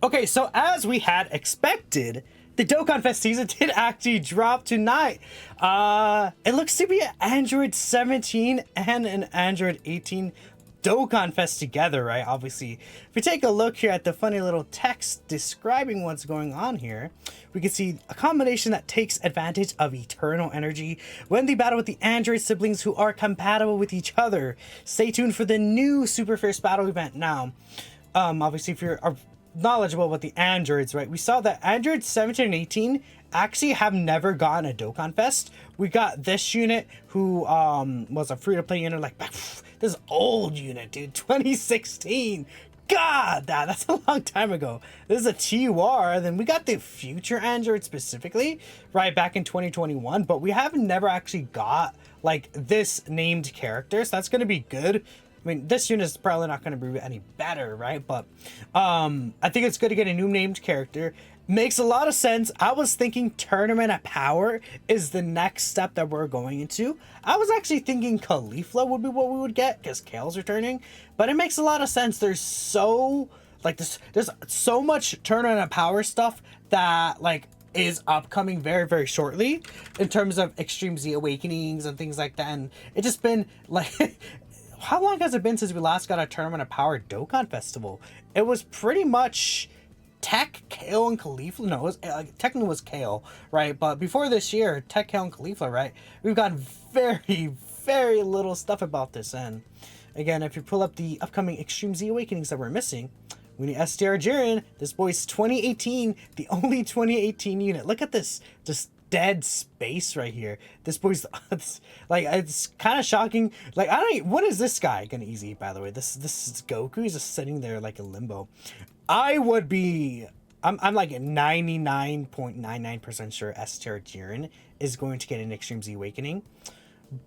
Okay, so as we had expected, the Dokkanfest season did actually drop tonight. It looks to be an Android 17 and an Android 18 Dokkanfest together, right? Obviously, if we take a look here at the funny little text describing what's going on here, we can see a combination that takes advantage of eternal energy when they battle with the Android siblings who are compatible with each other. Stay tuned for the new Super Fierce Battle event now. Obviously, if you're knowledgeable about the androids, right? We saw that Android 17 and 18 actually have never gotten a Dokkanfest. We got this unit who was a free-to-play unit, like this old unit, dude, 2016. God, that's a long time ago. This is a TUR. Then we got the future Android specifically, right, back in 2021, but we have never actually got like this named character, so that's going to be good. I mean, this unit is probably not going to be any better, right? But I think it's good to get a new named character. Makes a lot of sense. I was thinking Tournament of Power is the next step that we're going into. I was actually thinking Caulifla would be what we would get because Kale's returning. But it makes a lot of sense. There's so much Tournament of Power stuff that like is upcoming very, very shortly in terms of Extreme Z Awakenings and things like that. And it's just been like how long has it been since we last got a Tournament of Power Dokkan Festival? It was pretty much Tech, Kale, and Caulifla. No, it was, technically was Kale, right? But before this year, Tech, Kale, and Caulifla, right? We've gotten very, very little stuff about this. And again, if you pull up the upcoming Extreme Z Awakenings that we're missing, we need STR Jiren. This boy's 2018, the only 2018 unit. Look at this, just dead space right here. This boy's like, it's kind of shocking. Like, what is this guy gonna easy, by the way? This is Goku. He's just sitting there like a limbo. I'm like 99.99% sure STR Jiren is going to get an Extreme Z Awakening.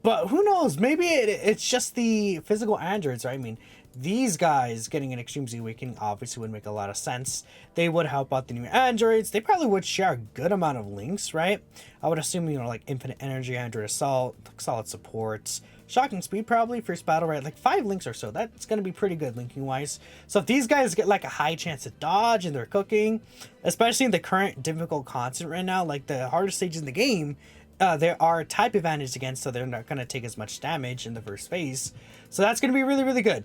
But who knows? Maybe it's just the physical androids, right? I mean, these guys getting an Extreme Z Awakening obviously would make a lot of sense. They would help out the new androids. They probably would share a good amount of links, right? I would assume, like Infinite Energy, Android Assault, solid supports, Shocking Speed probably, first battle, right? Like 5 links or so. That's going to be pretty good linking wise. So if these guys get like a high chance to dodge and they're cooking, especially in the current difficult content right now, like the hardest stage in the game, there are type advantage against, so they're not going to take as much damage in the first phase. So that's going to be really, really good.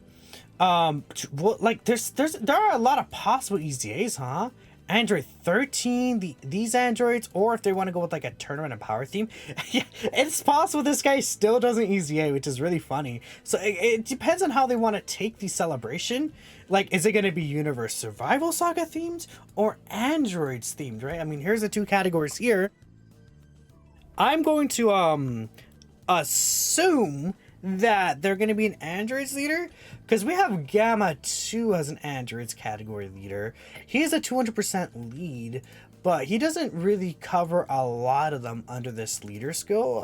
Like there are a lot of possible EZAs, huh? Android 13, these androids, or if they want to go with like a Tournament of Power theme. Yeah, it's possible this guy still doesn't EZA, which is really funny. So it depends on how they want to take the celebration. Like, is it going to be Universe Survival Saga themed or Androids themed, right? I mean, here's the 2 categories here. I'm going to assume that they're going to be an androids leader because we have Gamma 2 as an androids category leader. He is a 200% lead, but he doesn't really cover a lot of them under this leader skill,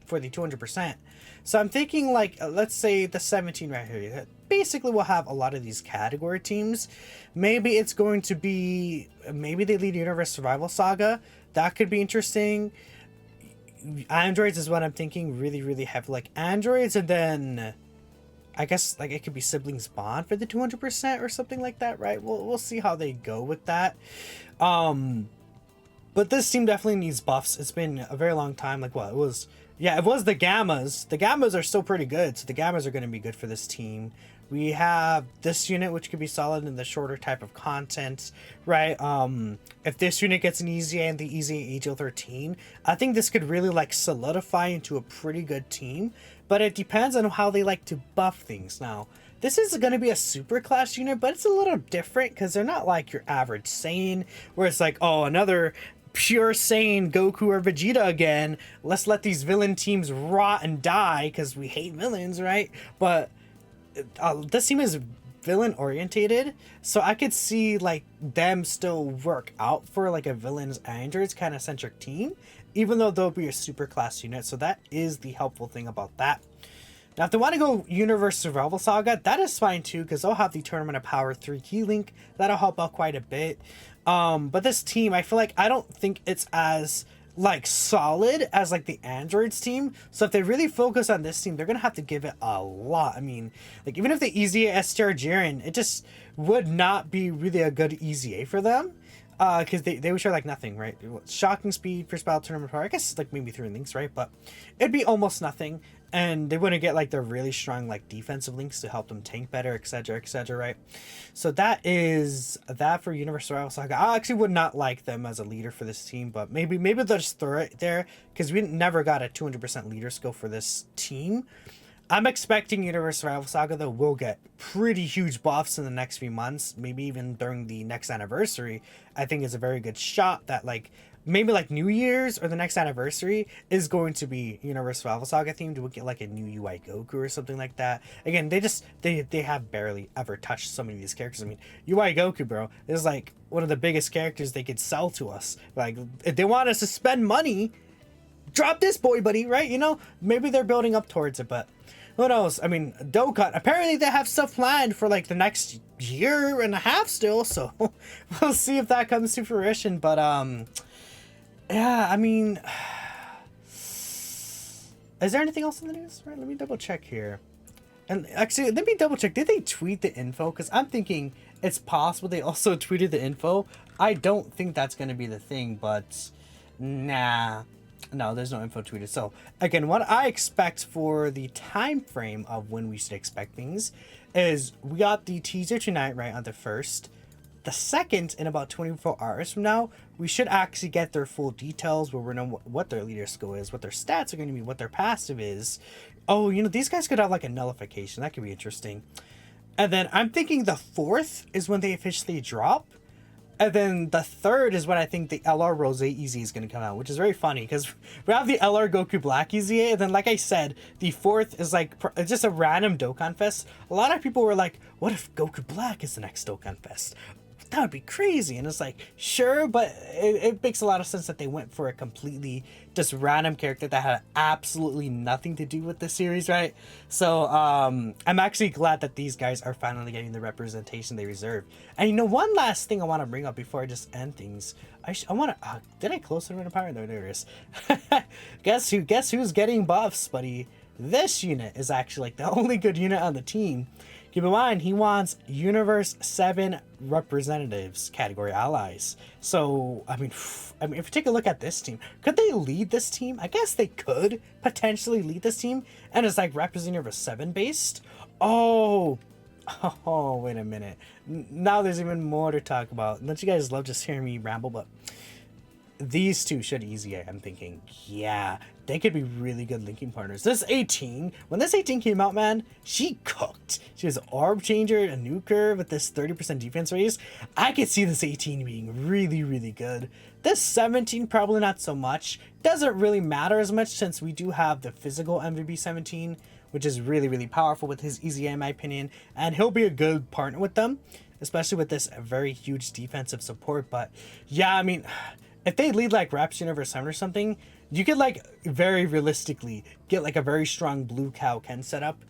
for the 200%. So I'm thinking like, let's say the 17 right here, basically we'll have a lot of these category teams. Maybe it's going to be, maybe they lead Universe Survival Saga. That could be interesting. Androids is what I'm thinking, really, really heavy, like androids, and then I guess like it could be siblings bond for the 200% or something like that, right? We'll see how they go with that. But this team definitely needs buffs. It's been a very long time. Like what it was, yeah, it was the Gammas. The Gammas are still pretty good, so the Gammas are going to be good for this team. We have this unit, which could be solid in the shorter type of content, right? If this unit gets an EZA and the EZA AGL13, I think this could really like solidify into a pretty good team, but it depends on how they like to buff things. Now, this is going to be a super class unit, but it's a little different because they're not like your average Saiyan, where it's like, oh, another pure Saiyan Goku or Vegeta again. Let's let these villain teams rot and die because we hate villains, right? But this team is villain orientated, so I could see like them still work out for like a villains androids kind of centric team, even though they'll be a super class unit. So that is the helpful thing about that. Now if they want to go Universe Survival Saga, that is fine too, because they'll have the Tournament of Power 3 key link. That'll help out quite a bit. But this team, I feel like I don't think it's as like solid as like the androids team. So if they really focus on this team, they're gonna have to give it a lot. I mean, like even if they easy STR Jiren, it just would not be really a good EZA for them. Because they would share like nothing, right? Shocking speed, first battle tournament power, I guess like maybe 3 links, right? But it'd be almost nothing, and they wouldn't get like the really strong like defensive links to help them tank better, etc, etc, right? So that is that for Universal Rival Saga. I actually would not like them as a leader for this team, but maybe they'll just throw it there, because we never got a 200% leader skill for this team. I'm expecting Universal Rival Saga, though, will get pretty huge buffs in the next few months, maybe even during the next anniversary. I think it's a very good shot that, like, maybe like New Year's or the next anniversary is going to be Universal Rival Saga themed. We'll get like a new UI Goku or something like that. Again, they have barely ever touched so many of these characters. I mean, UI Goku, bro, is like one of the biggest characters they could sell to us. Like, if they want us to spend money, drop this boy, buddy, right? You know, maybe they're building up towards it, but who knows? I mean, Dokkan, apparently they have stuff planned for like the next year and a half still, so we'll see if that comes to fruition. But yeah, I mean, is there anything else in the news? Right, let me double check here. And actually, let me double check. Did they tweet the info? Because I'm thinking it's possible they also tweeted the info. I don't think that's going to be the thing, but nah. No, there's no info tweeted. So again, what I expect for the time frame of when we should expect things is we got the teaser tonight, right, on the 1st. The 2nd, in about 24 hours from now, we should actually get their full details, where we know what their leader skill is, what their stats are going to be, what their passive is. Oh, you know, these guys could have like a nullification. That could be interesting. And then I'm thinking the 4th is when they officially drop. And then the 3rd is when I think the LR Rose EZ is going to come out, which is very funny because we have the LR Goku Black EZA, and then like I said, the 4th is like it's just a random Dokkanfest. A lot of people were like, what if Goku Black is the next Dokkanfest? That would be crazy. And it's like, sure, but it makes a lot of sense that they went for a completely just random character that had absolutely nothing to do with the series, right? So I'm actually glad that these guys are finally getting the representation they deserve. And you know, one last thing I want to bring up before I just end things. I want to did I close the Ring of Power? No, there it is. guess who's getting buffs, buddy? This unit is actually like the only good unit on the team. Keep in mind, he wants Universe 7 representatives, category allies. So, I mean, if you take a look at this team, could they lead this team? I guess they could potentially lead this team. And it's like representative 7 based. Oh, wait a minute. Now there's even more to talk about. Don't you guys love just hearing me ramble? But these two should easy. I'm thinking, yeah, they could be really good linking partners. This 18, when this 18 came out, man, she cooked. She was an orb changer, a nuker with this 30% defense raise. I could see this 18 being really, really good. This 17, probably not so much. Doesn't really matter as much since we do have the physical MVP 17, which is really, really powerful with his EZA, in my opinion. And he'll be a good partner with them, especially with this very huge defensive support. But yeah, I mean, if they lead like Raps Universe 7 or something, you could like very realistically get like a very strong blue cow Ken setup.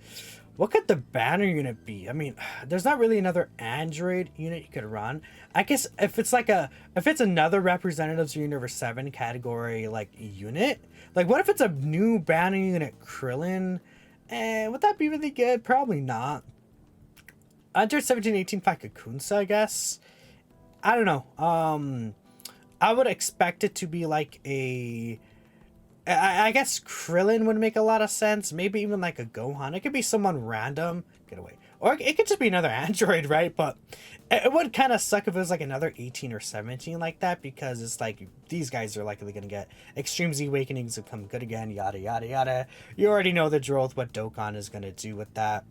What could the banner unit be? I mean, there's not really another Android unit you could run. I guess if it's another Representatives Universe 7 category like unit, like what if it's a new banner unit Krillin? Would that be really good? Probably not. Under 17-18 Fakakunsa, I guess. I don't know. I would expect it to be like I guess Krillin would make a lot of sense. Maybe even like a Gohan. It could be someone random. Get away. Or it could just be another android, right? But it would kind of suck if it was like another 18 or 17 like that, because it's like these guys are likely going to get Extreme Z Awakenings to come good again, yada, yada, yada. You already know the drill with what Dokkan is going to do with that.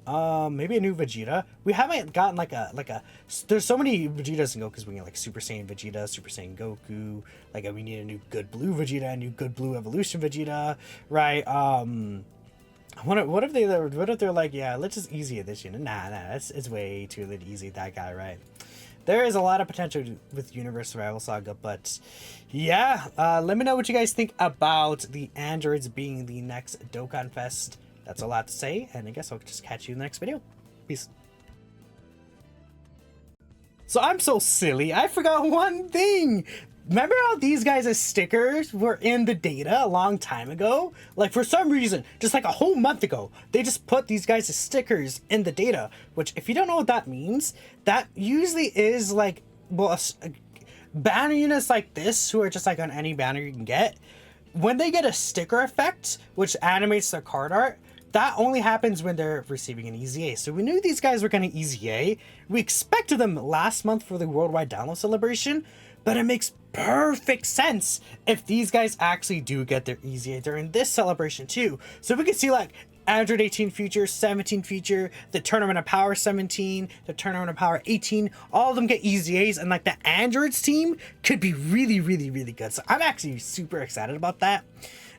Maybe a new Vegeta. We haven't gotten like a there's so many Vegetas and Gokus. We get like Super Saiyan Vegeta, Super Saiyan Goku. Like we need a new good blue Vegeta, a new good blue evolution Vegeta, right? What if they're like, yeah, let's just easy it this unit. Nah, it's way too late to easy that guy, right? There is a lot of potential with Universe Rival Saga, but yeah, let me know what you guys think about the androids being the next Dokkanfest. That's a lot to say, and I guess I'll just catch you in the next video. Peace. So I'm so silly, I forgot one thing. Remember how these guys' stickers were in the data a long time ago? Like, for some reason, just like a whole month ago, they just put these guys' stickers in the data, which, if you don't know what that means, that usually is like, well, banner units like this, who are just like on any banner you can get, when they get a sticker effect, which animates their card art, that only happens when they're receiving an EZA. So we knew these guys were going to EZA. We expected them last month for the Worldwide Download Celebration, but it makes perfect sense if these guys actually do get their EZA during this celebration too. So we can see like Android 18 feature, 17 feature, the Tournament of Power 17, the Tournament of Power 18, all of them get EZAs, and like the Androids team could be really, really, really good. So I'm actually super excited about that.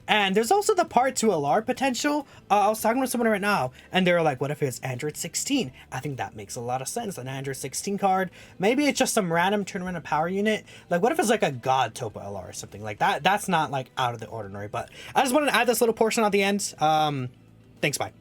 And there's also the Part 2 LR potential. I was talking with someone right now, and they were like, what if it's Android 16? I think that makes a lot of sense. An Android 16 card. Maybe it's just some random Tournament of Power unit. Like, what if it's like a God Topa LR or something like that? That's not like out of the ordinary. But I just wanted to add this little portion at the end. Thanks, bye.